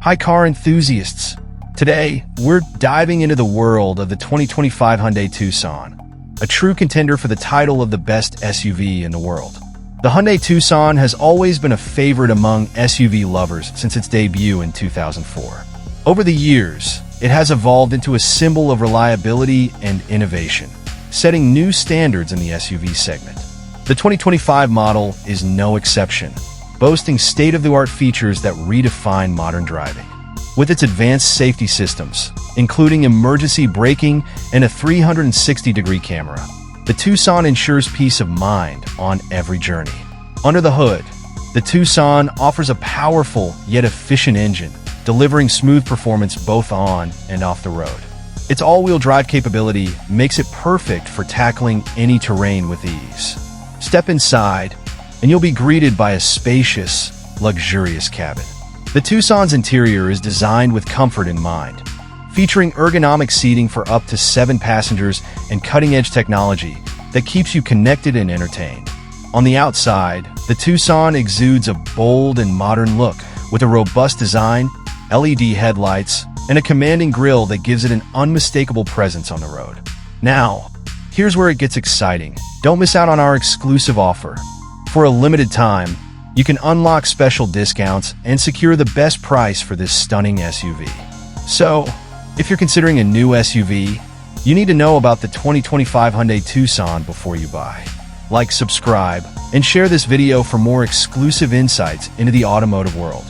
Hi car enthusiasts! Today, we're diving into the world of the 2025 Hyundai Tucson, a true contender for the title of the best SUV in the world. The Hyundai Tucson has always been a favorite among SUV lovers since its debut in 2004. Over the years, it has evolved into a symbol of reliability and innovation, setting new standards in the SUV segment. The 2025 model is no exception, boasting state-of-the-art features that redefine modern driving. With its advanced safety systems, including emergency braking and a 360-degree camera, the Tucson ensures peace of mind on every journey. Under the hood, the Tucson offers a powerful yet efficient engine, delivering smooth performance both on and off the road. Its all-wheel drive capability makes it perfect for tackling any terrain with ease. Step inside, and you'll be greeted by a spacious, luxurious cabin. The Tucson's interior is designed with comfort in mind, featuring ergonomic seating for up to 7 passengers and cutting-edge technology that keeps you connected and entertained. On the outside, the Tucson exudes a bold and modern look with a robust design, LED headlights, and a commanding grille that gives it an unmistakable presence on the road. Now, here's where it gets exciting. Don't miss out on our exclusive offer. For a limited time, you can unlock special discounts and secure the best price for this stunning SUV. So, if you're considering a new SUV, you need to know about the 2025 Hyundai Tucson before you buy. Like, subscribe, and share this video for more exclusive insights into the automotive world.